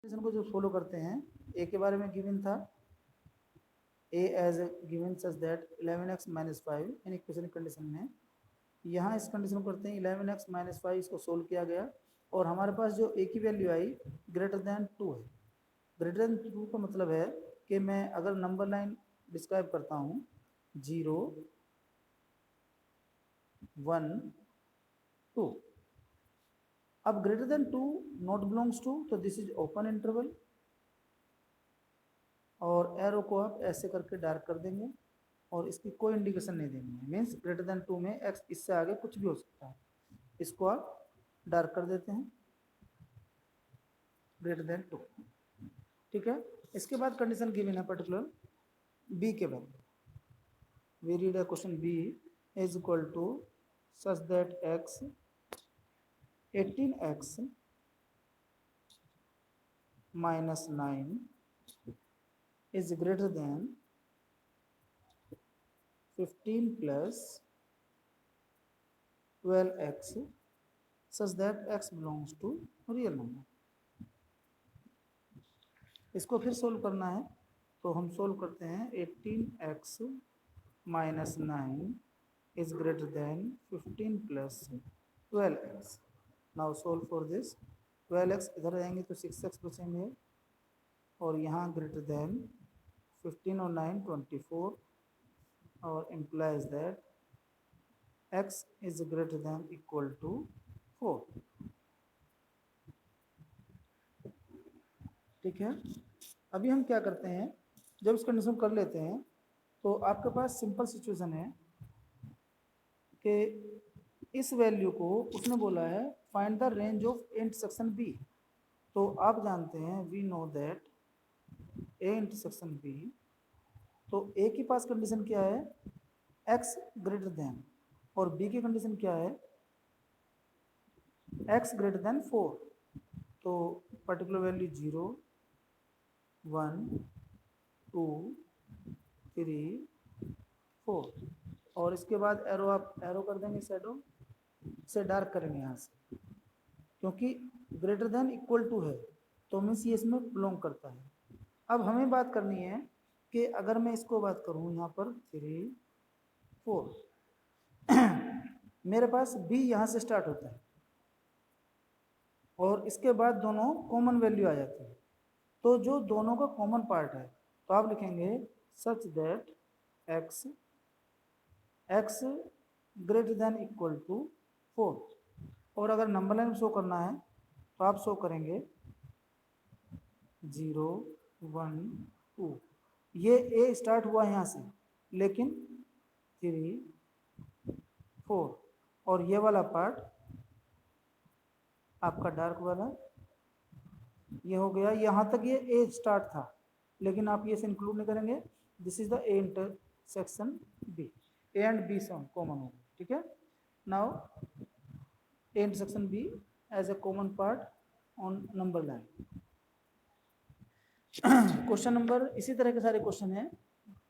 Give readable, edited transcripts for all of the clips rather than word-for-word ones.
Condition को जो follow करते हैं, ए के बारे में गिवन था, a as given such that 11x minus 5 in equation condition में यहाँ इस कंडीशन को करते हैं 11x माइनस 5, इसको सोल्व किया गया और हमारे पास जो ए की वैल्यू आई ग्रेटर देन 2 है। ग्रेटर देन 2 का मतलब है कि मैं अगर नंबर लाइन डिस्क्राइब करता हूँ 0 1 2, अब greater than 2 not belongs to, तो दिस इज ओपन इंटरवल और एरो को आप ऐसे करके डार्क कर देंगे और इसकी कोई इंडिकेशन नहीं देनी है। मीन्स ग्रेटर देन 2 में एक्स इससे आगे कुछ भी हो सकता है, इसको आप डार्क कर देते हैं ग्रेटर देन 2। ठीक है, इसके बाद कंडीशन गिवन है पर्टिकुलर बी के value. We read a question B is equal to such that X 18x minus 9 is greater than 15 plus 12x such that x belongs to real number। इसको फिर solve करना है तो हम solve करते हैं 18x minus 9 is greater than 15 plus 12x। Now solve for this, 12x इधर रहेंगे तो 6x बचेंगे और यहाँ ग्रेटर देन 15 और 9 24 और implies that x is greater than equal to 4। ठीक है, अभी हम क्या करते हैं, जब इस कंडीशन कर लेते हैं तो आपके पास सिंपल सिचुएशन है कि इस वैल्यू को उसने बोला है find the range of intersection B. तो आप जानते हैं we know that A intersection B, तो ए के पास कंडीशन क्या है x ग्रेटर देन और बी की कंडीशन क्या है x ग्रेटर देन 4। तो पर्टिकुलर वैल्यू 0 1 2 3 4 और इसके बाद एरो आप एरो कर देंगे, शेडो से डार्क करेंगे यहाँ से, क्योंकि ग्रेटर देन इक्वल टू है तो मीन्स ये इसमें बिलोंग करता है। अब हमें बात करनी है कि अगर मैं इसको बात करूँ यहाँ पर 3 4 मेरे पास b यहाँ से स्टार्ट होता है और इसके बाद दोनों कॉमन वैल्यू आ जाती है, तो जो दोनों का कॉमन पार्ट है तो आप लिखेंगे such that x greater than equal to 4। और अगर नंबर लाइन शो करना है तो आप शो करेंगे 0 1 2, ये a स्टार्ट हुआ यहाँ से लेकिन 3 4 और ये वाला पार्ट आपका डार्क वाला ये हो गया, यहाँ तक ये ए स्टार्ट था लेकिन आप ये से इंक्लूड नहीं करेंगे। This is the A intersection B, A and B some common होगा। ठीक है, now A intersection B as a common part on number line. Question number इसी तरह के सारे क्वेश्चन हैं,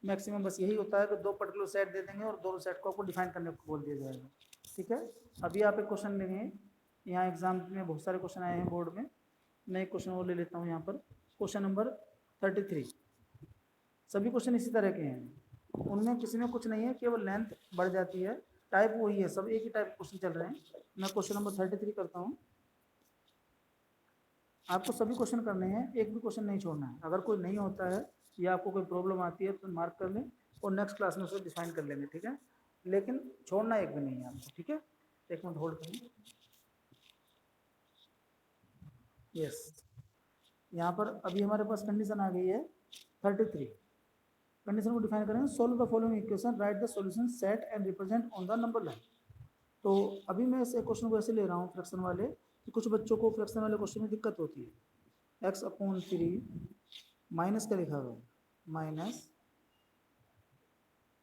मैक्सिमम बस यही होता है कि दो पर्टिकुलर सेट दे देंगे और दोनों सेट को आपको डिफाइन करने को बोल दिया जाएगा। ठीक है, अभी आप एक क्वेश्चन लेंगे, यहाँ एग्जाम में बहुत सारे क्वेश्चन आए हैं बोर्ड में, मैं एक क्वेश्चन और ले लेता हूँ यहाँ पर। क्वेश्चन नंबर 33, सभी क्वेश्चन इसी तरह के हैं, उनमें किसी में कुछ नहीं है, केवल लेंथ बढ़ जाती है, टाइप वही है, सब एक ही टाइप क्वेश्चन चल रहे हैं। मैं क्वेश्चन नंबर 33 करता हूँ, आपको सभी क्वेश्चन करने हैं, एक भी क्वेश्चन नहीं छोड़ना है। अगर कोई नहीं होता है या आपको कोई प्रॉब्लम आती है तो मार्क कर लें और नेक्स्ट क्लास में उसे डिफाइन कर लेंगे। ठीक है, लेकिन छोड़ना एक भी नहीं है आपको। ठीक है, एक मिनट होल्ड करें। यस, यहाँ पर अभी हमारे पास कंडीशन आ गई है 33। कंडीशन को डिफाइन करेंगे, solve the following equation, right the solution set and represent on the number line. तो अभी मैं इस क्वेश्चन को ऐसे ले रहा हूँ फ्रैक्शन वाले, कि कुछ बच्चों को फ्रैक्शन वाले क्वेश्चन में दिक्कत होती है। x/3 माइनस का लिखा हुआ है, minus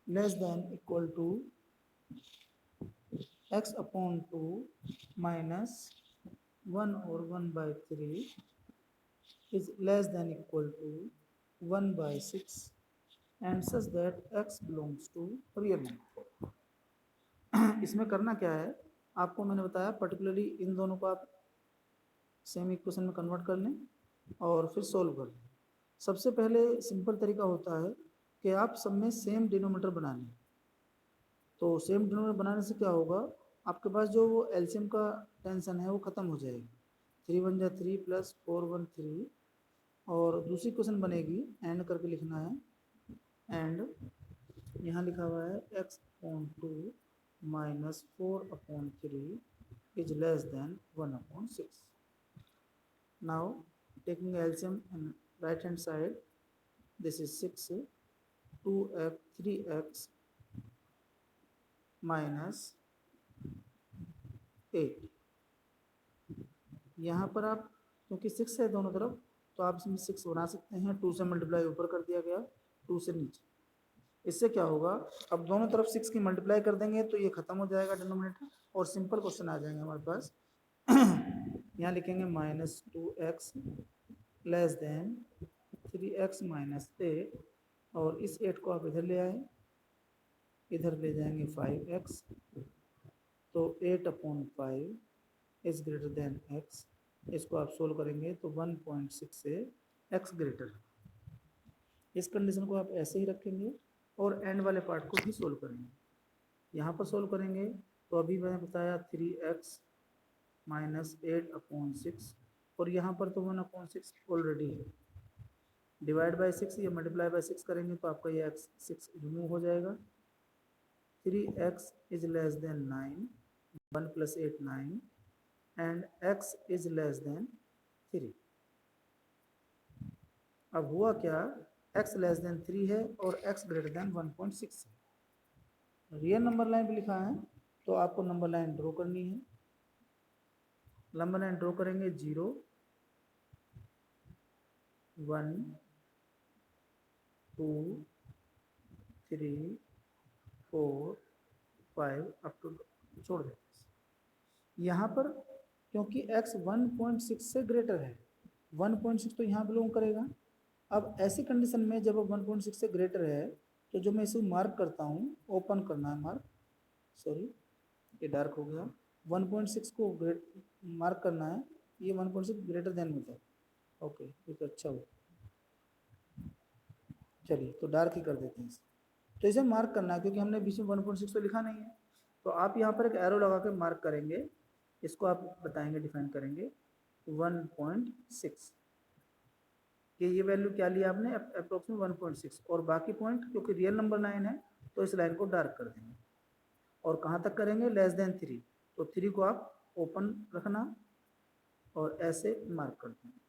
less than equal to x/2 minus 1 और 1/3 is less than equal to 1/6 and such that x belongs to real number। इसमें करना क्या है, आपको मैंने बताया पर्टिकुलरली इन दोनों को आप सेम इक्वेशन में कन्वर्ट कर लें और फिर सोल्व कर लें। सबसे पहले सिंपल तरीका होता है कि आप सब में सेम डिनोमीटर बना लें। तो सेम डिनोमीटर बनाने से क्या होगा, आपके पास जो वो एलसीएम का टेंशन है वो ख़त्म हो जाएगी। 3 × 1 = 3 + 4 × 1 = 3। और दूसरी क्वेश्चन बनेगी, एंड करके लिखना है। एंड यहाँ लिखा हुआ है x/2 - 4/3 is less than 1/6. Now taking LCM on right hand side, this is 6, 2x 3x minus 8। यहाँ पर आप क्योंकि 6 है दोनों तरफ, तो आप इसमें 6 बना सकते हैं। 2 से मल्टीप्लाई ऊपर कर दिया गया, 2 से नीचे। इससे क्या होगा, अब दोनों तरफ 6 की मल्टीप्लाई कर देंगे तो ये खत्म हो जाएगा डिनोमिनेटर, और सिंपल क्वेश्चन आ जाएंगे हमारे पास। यहाँ लिखेंगे -2x लेस देन 3x - 8, और इस 8 को आप इधर ले आए, इधर ले जाएंगे 5x, तो 8/5 इज ग्रेटर देन x। इसको आप सोल्व करेंगे तो 1.6 से x ग्रेटर। इस कंडीशन को आप ऐसे ही रखेंगे और एंड वाले पार्ट को भी सोल्व करेंगे। यहाँ पर सोल्व करेंगे तो अभी मैंने बताया 3x - 8/6, और यहाँ पर तो 1/6 ऑलरेडी है। डिवाइड बाय 6 या मल्टीप्लाई बाय 6 करेंगे तो आपका ये 6 रिमूव हो जाएगा। 3x is less than 9, 1 + 8 9, and x is less than 3। अब हुआ क्या, x लेस देन 3 है और x ग्रेटर देन 1.6 है। रियल नंबर लाइन पे लिखा है तो आपको नंबर लाइन ड्रॉ करनी है। नंबर लाइन ड्रॉ करेंगे 0 1 2 3 4 5 अप टू छोड़ देते हैं। यहाँ पर क्योंकि x 1.6 से ग्रेटर है, 1.6 तो यहाँ बिलोंग करेगा। अब ऐसी कंडीशन में जब 1.6 से ग्रेटर है तो जो मैं इसे मार्क करता हूँ, ओपन करना है मार्क, सॉरी ये डार्क हो गया। 1.6 को मार्क करना है, ये 1.6 ग्रेटर देन होता है। ओके, ये तो अच्छा हो, चलिए तो डार्क ही कर देते हैं इसे। तो इसे मार्क करना है क्योंकि हमने बीच में 1.6 तो लिखा नहीं है, तो आप यहाँ पर एक एरो लगा के मार्क करेंगे। इसको आप बताएंगे, डिफाइन करेंगे 1.6 कि ये वैल्यू क्या लिया आपने, अप्रोक्सीमेट 1.6, और बाकी पॉइंट क्योंकि रियल नंबर लाइन है तो इस लाइन को डार्क कर देंगे। और कहाँ तक करेंगे, लेस देन 3, तो 3 को आप ओपन रखना और ऐसे मार्क कर देंगे।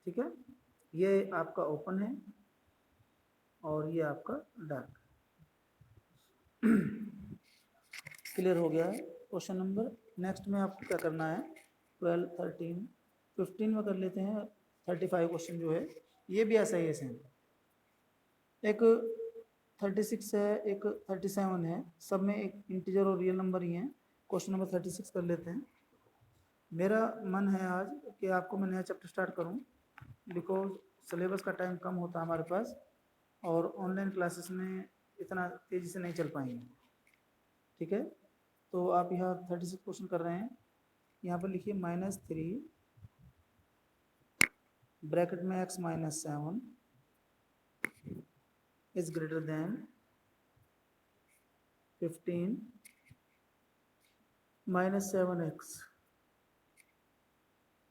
ठीक है, ये आपका ओपन है और ये आपका डार्क। क्लियर हो गया है क्वेश्चन नंबर। नेक्स्ट में आपको क्या करना है, 12 13 15 में कर लेते हैं। 35 क्वेश्चन जो है ये भी ऐसा ही है सेम। एक 36 है, एक 37 है, सब में एक इंटीजर और रियल नंबर ही है। क्वेश्चन नंबर 36 कर लेते हैं। मेरा मन है आज कि आपको मैं नया चैप्टर स्टार्ट करूं, बिकॉज सिलेबस का टाइम कम होता है हमारे पास और ऑनलाइन क्लासेस में इतना तेज़ी से नहीं चल पाएंगे। ठीक है, तो आप यहाँ 36 क्वेश्चन कर रहे हैं। यहाँ पर लिखिए -3 ब्रैकेट में x - 7 is greater then 15 - 7x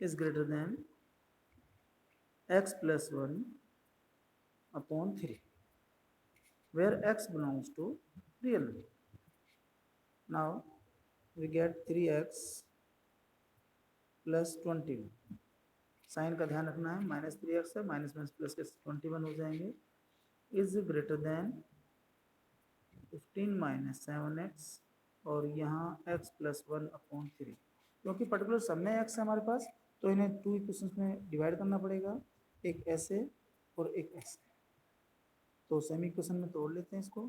is greater than x + 1/3, where x belongs to real number. Now we get 3x + 21। Sign का ध्यान रखना है, -3x है, माइनस माइनस प्लस के 21 हो जाएंगे। इज ग्रेटर देन 15 - 7x, और यहाँ x + 1/3। क्योंकि पर्टिकुलर सब में x है हमारे पास, तो इन्हें 2 इक्वेशंस में डिवाइड करना पड़ेगा, एक ऐसे और एक ऐसे। तो सेमी इक्वेशन में तोड़ लेते हैं इसको।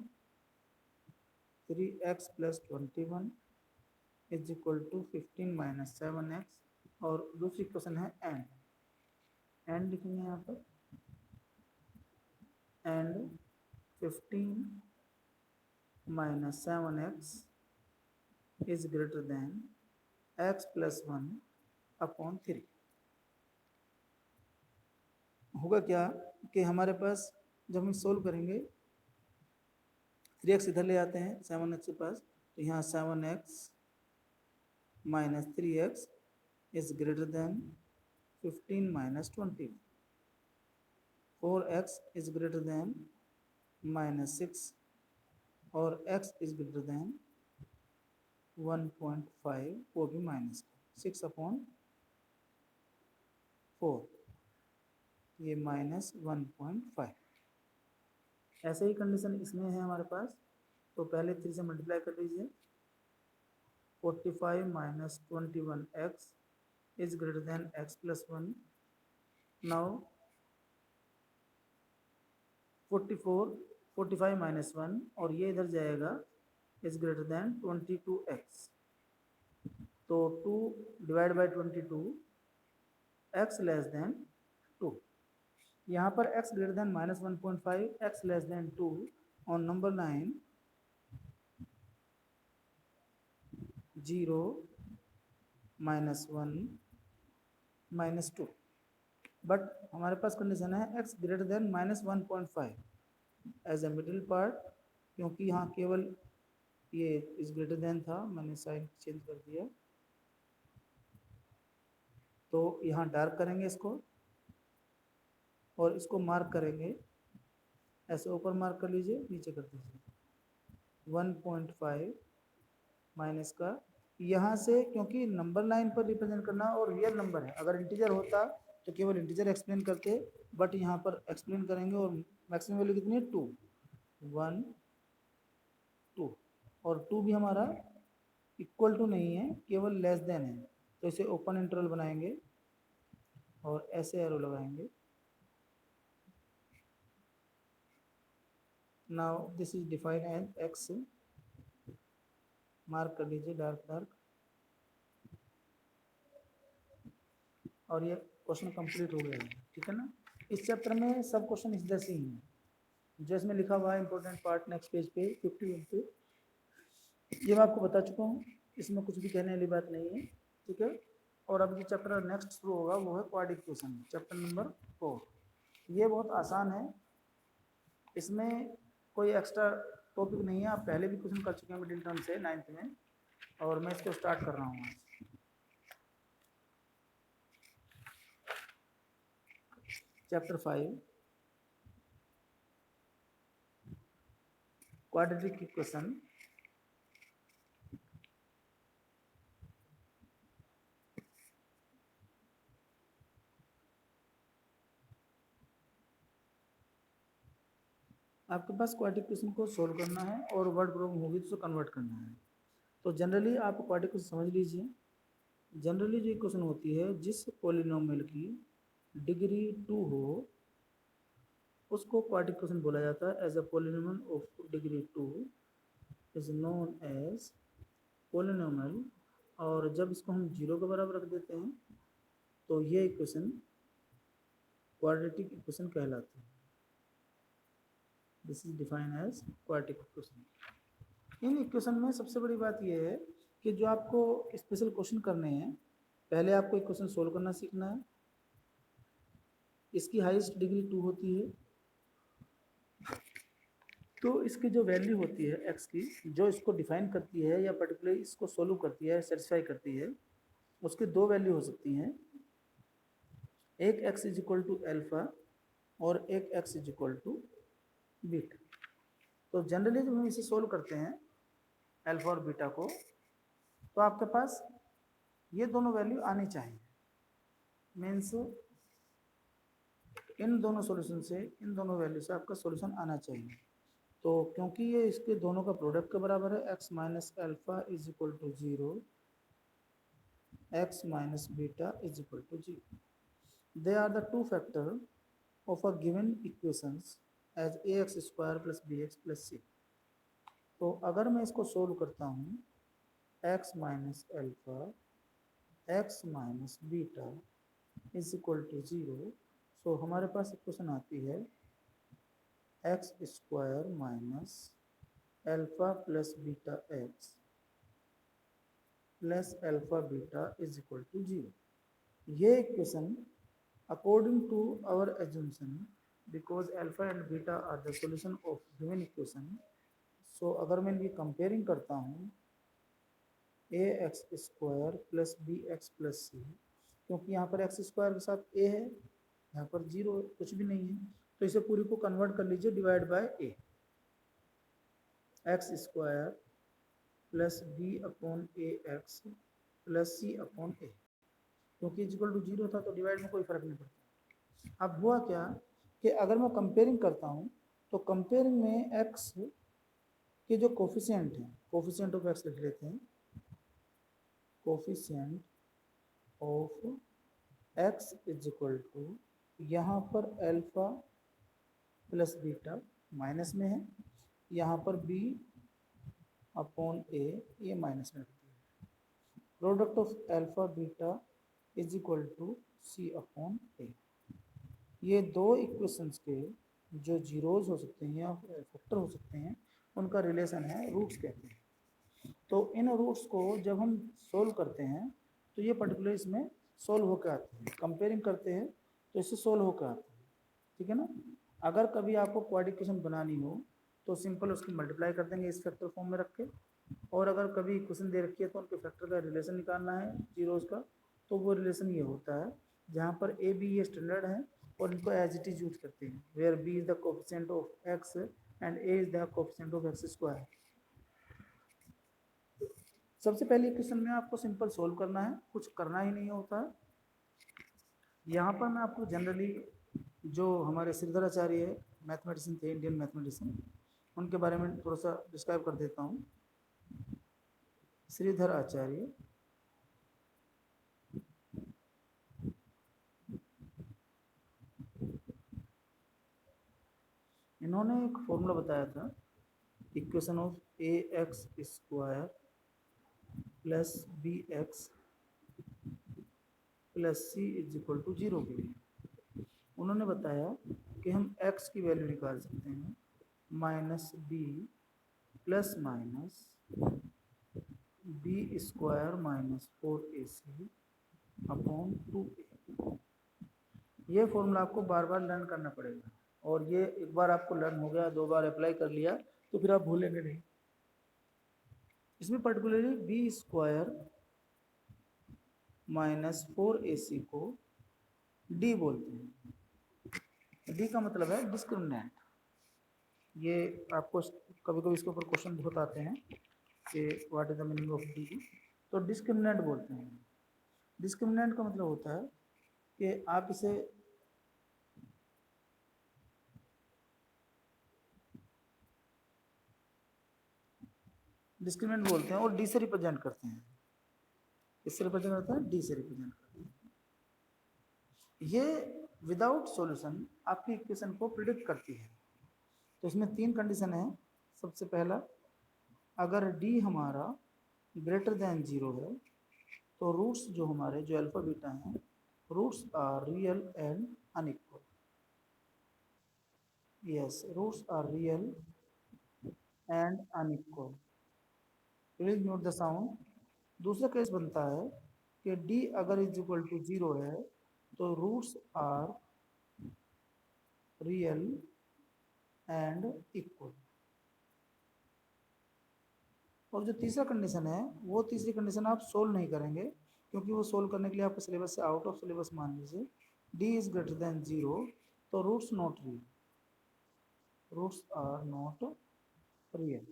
3x + 21 is equal to 15 - 7x, और दूसरी इक्वेशन है एंड लिखेंगे यहाँ पर, and 15 - 7x is greater than x + 1/3, होगा क्या कि हमारे पास जब हम सोल्व करेंगे 3x इधर ले आते हैं 7x के पास, तो यहाँ 7x minus 3x is greater then 15 minus 20, 4x is greater than minus 6 और x इज ग्रेटर देन 1.5, वो भी माइनस 6/4, ये माइनस 1.5। ऐसे ही कंडीशन इसमें है हमारे पास, तो पहले 3 से मल्टीप्लाई कर लीजिए, 45 minus 21x is greater then x plus 1। Now 45 minus 1 और ये इधर जाएगा इज ग्रेटर देन 22x, तो 2 divide by 22, x less than 2। यहाँ पर x greater than minus 1.5, x less than 2 on number 9, 0 minus 1 minus 2, but हमारे पास कंडीशन है x greater than minus 1.5 as a middle part, क्योंकि यहाँ केवल ये इस ग्रेटर देन था, मैंने साइन चेंज कर दिया, तो यहाँ डार्क करेंगे इसको और इसको मार्क करेंगे, ऐसे ऊपर मार्क कर लीजिए, नीचे कर दीजिए 1.5 माइनस का, यहाँ से क्योंकि नंबर लाइन पर रिप्रेजेंट करना और रियल नंबर है, अगर इंटीजर होता तो केवल इंटीजर एक्सप्लेन करते, बट यहाँ पर एक्सप्लेन करेंगे और मैक्सिमम वैल्यू कितनी है 2, 1 2, और 2 भी हमारा इक्वल टू नहीं है, केवल लेस देन है, तो इसे ओपन इंटरवल बनाएंगे और ऐसे एरो लगाएंगे। Now this is defined as x, mark कर लीजिए डार्क, और ये क्वेश्चन कंप्लीट हो गया है, ठीक है ना। इस चैप्टर में सब क्वेश्चन इस जैसे ही हैं जो इसमें लिखा हुआ है, इंपॉर्टेंट पार्ट नेक्स्ट पेज पे 51 पे, ये मैं आपको बता चुका हूँ, इसमें कुछ भी कहने वाली बात नहीं है, ठीक है। और अब जो चैप्टर नेक्स्ट शुरू होगा वो है क्वाड्रेटिक इक्वेशन, चैप्टर नंबर 4। ये बहुत आसान है, इसमें कोई एक्स्ट्रा टॉपिक नहीं है, आप पहले भी क्वेश्चन कर चुके हैं मिडिल टर्म से 9th में, और मैं इसको स्टार्ट कर रहा हूँ आज। Chapter 5 quadratic equation. आपके पास क्वाड्रेटिक इक्वेशन को सोल्व करना है और वर्ड प्रॉब्लम होगी तो कन्वर्ट करना है। तो जनरली आप क्वाड्रेटिक इक्वेशन समझ लीजिए, जनरली जो इक्वेशन होती है जिस पॉलिनोमियल की डिग्री 2 हो उसको क्वाड्रेटिक इक्वेशन बोला जाता है। As a polynomial of degree 2 is known as polynomial, और जब इसको हम 0 के बराबर रख देते हैं तो ये इक्वेशन क्वाड्रेटिक इक्वेशन कहलाती है। This is defined as quadratic equation. इन इक्वेशन में सबसे बड़ी बात यह है कि जो आपको स्पेशल क्वेश्चन करने हैं, पहले आपको इक्वेशन सोल्व करना सीखना है। इसकी हाईएस्ट डिग्री 2 होती है, तो इसकी जो वैल्यू होती है x की, जो इसको डिफाइन करती है या पर्टिकुलरली इसको सोल्व करती है, सेटिस्फाई करती है, उसकी दो वैल्यू हो सकती हैं, एक x is equal to alpha और एक x is equal to beta. तो जनरली जब हम इसे सोल्व करते हैं अल्फा और बीटा को, तो आपके पास ये दोनों वैल्यू आनी चाहिए, मीन्स इन दोनों सॉल्यूशन से, इन दोनों वैल्यू से आपका सॉल्यूशन आना चाहिए। तो क्योंकि ये इसके दोनों का प्रोडक्ट के बराबर है, x minus alpha is equal to 0, x minus beta is equal to 0, they are the two factor of a given equations as ax square plus bx plus c। तो अगर मैं इसको सोल्व करता हूँ x minus alpha x minus beta is equal to 0, so हमारे पास equation आती है x square minus alpha plus beta x plus alpha beta is equal to 0। ये equation according to our assumption, because alpha and beta are the solution of given equation, so अगर मैं ये comparing करता हूँ a x square plus b x plus c, क्योंकि यहाँ पर x square के साथ ए है, यहाँ पर जीरो कुछ भी नहीं है, तो इसे पूरी को कन्वर्ट कर लीजिए divide by a, x square plus b upon a x plus c upon a, क्योंकि इक्वल टू जीरो था तो डिवाइड में कोई फर्क नहीं पड़ता। अब हुआ क्या कि अगर मैं कंपेयरिंग करता हूँ तो कंपेयरिंग में एक्स के जो कोफिशिएंट हैं, कोफिशिएंट ऑफ एक्स लिख लेते हैं, coefficient of x is equal to, यहाँ पर अल्फा प्लस बीटा माइनस में है, यहाँ पर बी अपॉन ए ये माइनस में रखती है, product of alpha beta is equal to c upon a. ये दो इक्वेशंस के जो जीरोज हो सकते हैं या फैक्टर हो सकते हैं उनका रिलेशन है, रूट्स कहते हैं। तो इन रूट्स को जब हम सोल्व करते हैं तो ये पर्टिकुलर इसमें सोल्व होकर आते हैं, कंपेयरिंग करते हैं तो इससे सोल्व होकर आते हैं, ठीक है ना। अगर कभी आपको क्वाड्रेटिक इक्वेशन बनानी हो तो सिंपल उसकी मल्टीप्लाई कर देंगे इस फैक्टर फॉर्म में रख के, और अगर कभी इक्वेशन दे रखी है तो उनके फैक्टर का रिलेशन निकालना है जीरोज का, तो वो रिलेशन ये होता है जहाँ पर ए बी ये स्टैंडर्ड है और इनको एज इट इज यूज करते हैं, where b is the coefficient of x and a is the coefficient of x square. सबसे पहले इक्वेशन में आपको सिंपल सोल्व करना है, कुछ करना ही नहीं होता है। यहाँ पर मैं आपको जनरली जो हमारे श्रीधर आचार्य है, मैथमेटिशियन थे, इंडियन मैथमेटिशियन, उनके बारे में थोड़ा सा डिस्क्राइब कर देता हूँ। श्रीधर आचार्य इन्होंने एक फॉर्मूला बताया था, equation of a x square plus b x plus c is equal to zero के लिए उन्होंने बताया कि हम x की वैल्यू निकाल सकते हैं minus b plus minus b square minus 4ac upon 2a। ये फॉर्मूला आपको बार बार लर्न करना पड़ेगा, और ये एक बार आपको लर्न हो गया, दो बार अप्लाई कर लिया तो फिर आप भूलेंगे नहीं। इसमें particularly B square minus 4ac को डी बोलते हैं। डी का मतलब है डिस्क्रिमिनेंट। ये आपको कभी कभी इसके ऊपर क्वेश्चन बहुत आते हैं कि what is the meaning of D, तो डिस्क्रिमिनेंट बोलते हैं। डिस्क्रिमिनेंट का मतलब होता है कि आप इसे डिस्क्रिमिनेंट बोलते हैं और डी से रिप्रेजेंट करते हैं। किससे रिप्रेजेंट करते हैं? डी से रिप्रेजेंट करते हैं। ये विदाउट सॉल्यूशन आपकी इक्वेशन को प्रिडिक्ट करती है। तो इसमें तीन कंडीशन है। सबसे पहला, अगर डी हमारा ग्रेटर देन जीरो है तो रूट्स जो हमारे जो अल्फा बीटा हैं, roots are real and unequal. Yes, roots are real and unequal. Please note the sound. दूसरा केस बनता है कि डी अगर इज इक्वल टू जीरो है तो roots are real and equal. और जो तीसरा कंडीशन है वो तीसरी कंडीशन आप सोल्व नहीं करेंगे, क्योंकि वो सोल्व करने के लिए आपके सिलेबस से आउट ऑफ सिलेबस मान लीजिए D is greater than zero, तो roots not real, roots are not real.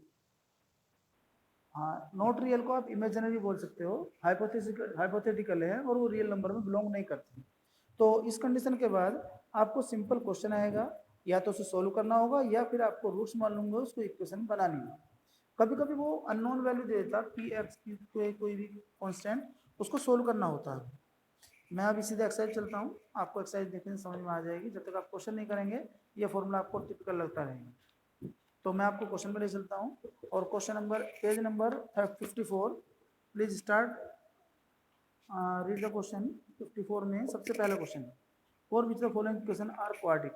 हाँ, नॉट रियल को आप इमेजिनरी बोल सकते हो, हाइपोथेटिकल है और वो रियल नंबर में बिलोंग नहीं करते। तो इस कंडीशन के बाद आपको सिंपल क्वेश्चन आएगा, या तो उसे सोल्व करना होगा या फिर आपको रूट्स मालूम होगा, उसको इक्वेशन बनानी होगी। कभी कभी वो अननोन वैल्यू दे देता पी एक्स की कोई भी कांस्टेंट, उसको सोल्व करना होता है। मैं अभी सीधे एक्सरसाइज चलता हूँ, आपको एक्सरसाइज देखने से समझ में आ जाएगी। जब तक आप क्वेश्चन नहीं करेंगे ये फॉर्मूला आपको टिपिकल लगता रहेगा। तो मैं आपको क्वेश्चन में ले चलता हूँ, और question number page number 54, please start read the question. 54 में सबसे पहला क्वेश्चन है, for which the following equation are quadric.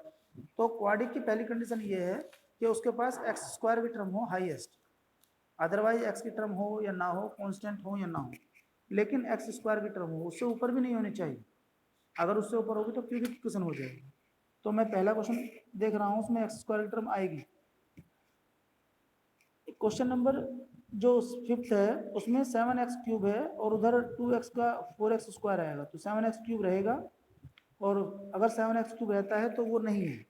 तो क्वाड्रिक की पहली कंडीशन ये है कि उसके पास एक्स स्क्वायर की टर्म हो हाईएस्ट, अदरवाइज एक्स की टर्म हो या ना हो, कांस्टेंट हो या ना हो, लेकिन एक्स स्क्वायर की टर्म हो, उससे ऊपर भी नहीं होनी चाहिए। अगर उससे ऊपर होगी तो क्यूबिक इक्वेशन हो जाएगी। तो मैं पहला क्वेश्चन देख रहा हूँ, उसमें एक्स स्क्वायर की टर्म आएगी। क्वेश्चन नंबर जो 5th है उसमें 7x क्यूब है और उधर 2x का 4x स्क्वायर आएगा, तो 7x क्यूब रहेगा, और अगर 7x क्यूब रहता है तो वो नहीं है।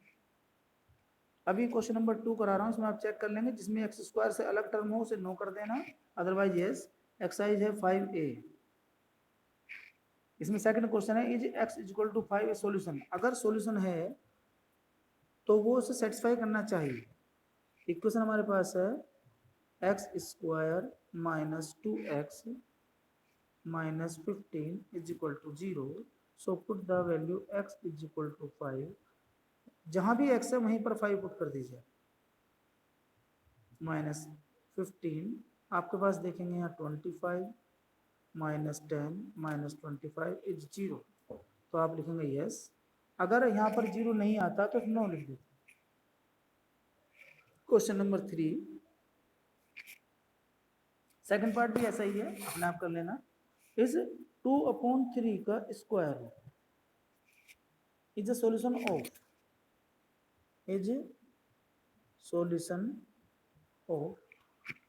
अभी क्वेश्चन नंबर 2 करा रहा हूँ, उसमें आप चेक कर लेंगे, जिसमें एक्स स्क्वायर से अलग टर्म हो उसे नो कर देना, अदरवाइज यस। एक्सरसाइज है 5A। इसमें सेकंड क्वेश्चन है, is x equal to 5 solution. अगर सॉल्यूशन है तो वो उसे सेटिस्फाई करना चाहिए। इक्वेशन हमारे पास है x square minus 2x minus 15 is equal to 0। So put the value x is equal to 5। जहां भी x है वहीं पर 5 पुट कर दीजिए। माइनस 15 आपके पास देखेंगे यहाँ 25 माइनस 10 माइनस 25 इज 0, तो आप लिखेंगे यस। अगर यहाँ पर 0 नहीं आता तो नो लिख देते। क्वेश्चन नंबर 3, सेकंड पार्ट भी ऐसा ही है, अपने आप कर लेना। इज 2/3 का square root is a solution of, is solution of,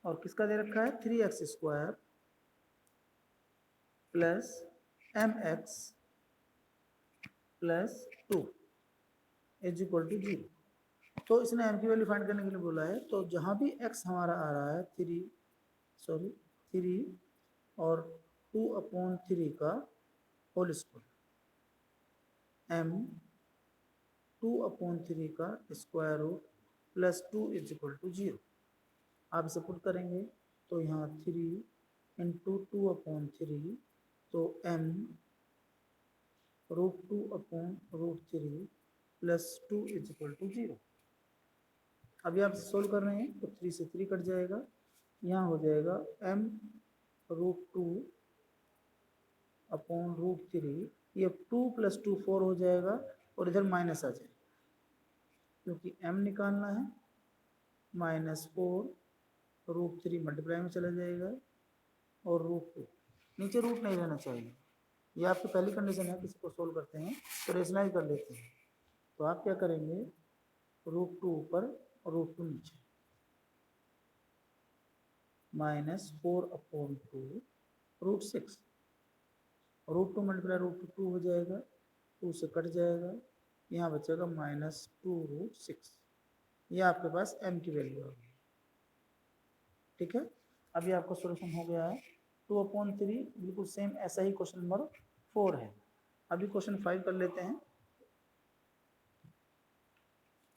और किसका दे रखा है 3x square plus mx plus 2 is equal to 0। तो इसने m की वैल्यू फाइंड करने के लिए बोला है, तो जहां भी x हमारा आ रहा है 3 और 2/3 का होल स्क्वायर, m 2/3 का square root plus 2 is equal to 0। आप इसे पुट करेंगे तो यहाँ 3 इंटू 2/3, तो m √2/√3 plus 2 is equal to 0। अभी आप सोल्व कर रहे हैं तो 3 से 3 कट जाएगा, यहाँ हो जाएगा m √2/√3, ये 2 + 2 4 हो जाएगा, और इधर माइनस आ जाएगा क्योंकि m निकालना है। -4 √3 मल्टीप्लाई में चला जाएगा, और √2 नीचे रूट नहीं रहना चाहिए। ये आपकी पहली कंडीशन है, किसी को सोल्व करते हैं तो रेशनलाइज कर लेते हैं। तो आप क्या करेंगे, √2 ऊपर और √2 नीचे, -4/2 √6, √2 मल्टीप्लाई √2 हो जाएगा, 2 से कट जाएगा, यहाँ बचेगा -2 √6। ये आपके पास m की वैल्यू आ गई। ठीक है, अभी आपका सॉल्यूशन हो गया है 2/3, बिल्कुल सेम ऐसा ही क्वेश्चन नंबर 4 है। अभी क्वेश्चन 5 कर लेते हैं।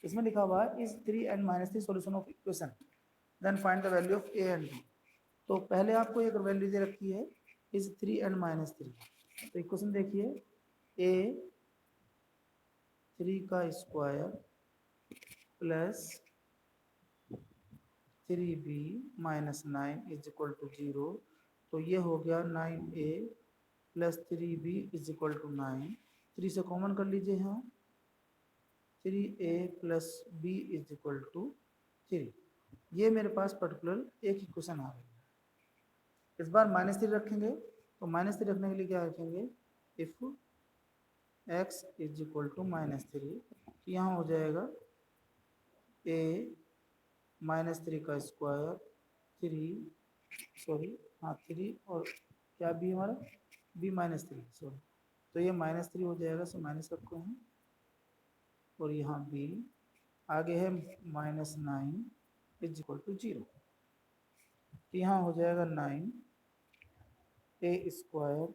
इसमें लिखा हुआ है is 3 and -3 solution of equation, then find the value of a and b। तो पहले आपको एक वैल्यू दे रखी है इज 3 and -3। तो इक्वेशन देखिए, a 3 का square plus 3b minus 9 is equal to 0। तो ये हो गया 9a plus 3b is equal to 9। 3 से कॉमन कर लीजिए, यहाँ 3a plus b is equal to 3। ये मेरे पास पर्टिकुलर एक इक्वेशन आ रही है। इस बार -3 रखेंगे, तो -3 रखने के लिए क्या रखेंगे, if x is equal to -3, तो यहाँ हो जाएगा a -3 का स्क्वायर 3 और क्या b हमारा b -3 सॉरी, तो ये -3 हो जाएगा, सो माइनस रखते हैं, और यहाँ b आगे है -9 इज इक्वल टू 0। यहाँ हो जाएगा 9a स्क्वायर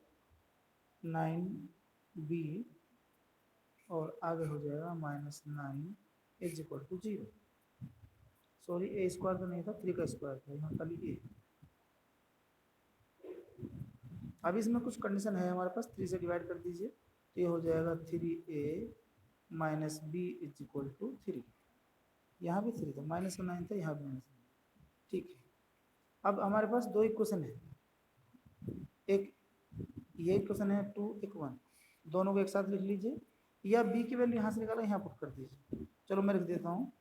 9b और आगे हो जाएगा -9 is equal to 0। Sorry, a square तो नहीं था, 3 का स्क्वायर था, यहाँ खाली a। अब इसमें कुछ कंडीशन है हमारे पास, 3 से डिवाइड कर दीजिए, तो ये हो जाएगा 3a minus b is equal to 3। यहाँ भी 3 था, -9 था, यहाँ भी -9। ठीक है, अब हमारे पास दो इक्वेशन है, एक ये इक्वेशन है 2, एक 1, दोनों को एक साथ लिख लीजिए, या b की वैल्यू यहाँ से निकालो, यहाँ पुट कर दीजिए। चलो मैं लिख देता हूँ,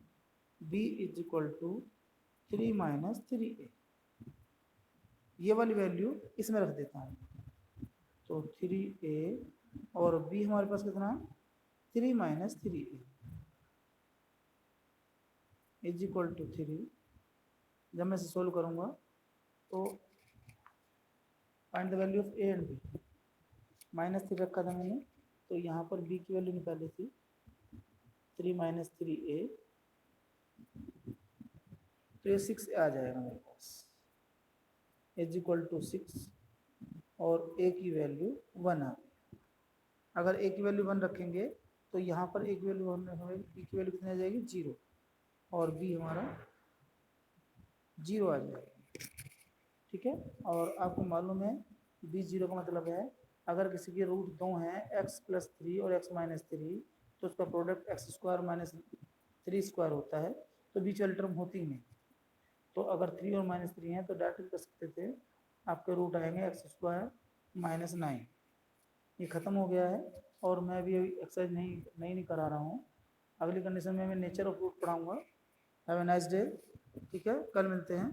b is equal to 3 minus 3a, ये वाली वैल्यू इसमें रख देता हूँ, तो 3a और b हमारे पास कितना है 3 minus 3a is equal to 3। जब मैं इसे सोल्व करूंगा तो find the value of a and b। Minus 3 रखा था मैंने, तो यहाँ पर b की वैल्यू निकाली थी 3 माइनस 3a, तो ये 6 आ जाएगा मेरे पास इज इक्वल टू 6 और a की वैल्यू 1 आ। अगर a की वैल्यू 1 रखेंगे तो यहाँ पर a की वैल्यू 1 रखेंगे, b की वैल्यू कितनी आ जाएगी 0 और b हमारा 0 आ जाएगा। ठीक है, और आपको मालूम है b 0 का मतलब है अगर किसी के रूट 2 हैं x प्लस 3 और x माइनस 3 तो उसका product x square minus 3 square होता है, तो बीच वाली टर्म होती ही नहीं। तो अगर 3 और माइनस 3 है तो डायरेक्ट कर सकते थे आपके रूट आएंगे एक्स स्क्वायर माइनस 9। ये ख़त्म हो गया है और मैं अभी एक्सरसाइज नहीं करा रहा हूँ। अगली कंडीशन में मैं नेचर ऑफ रूट पढ़ाऊँगा। Have a nice day. ठीक है, कल मिलते हैं।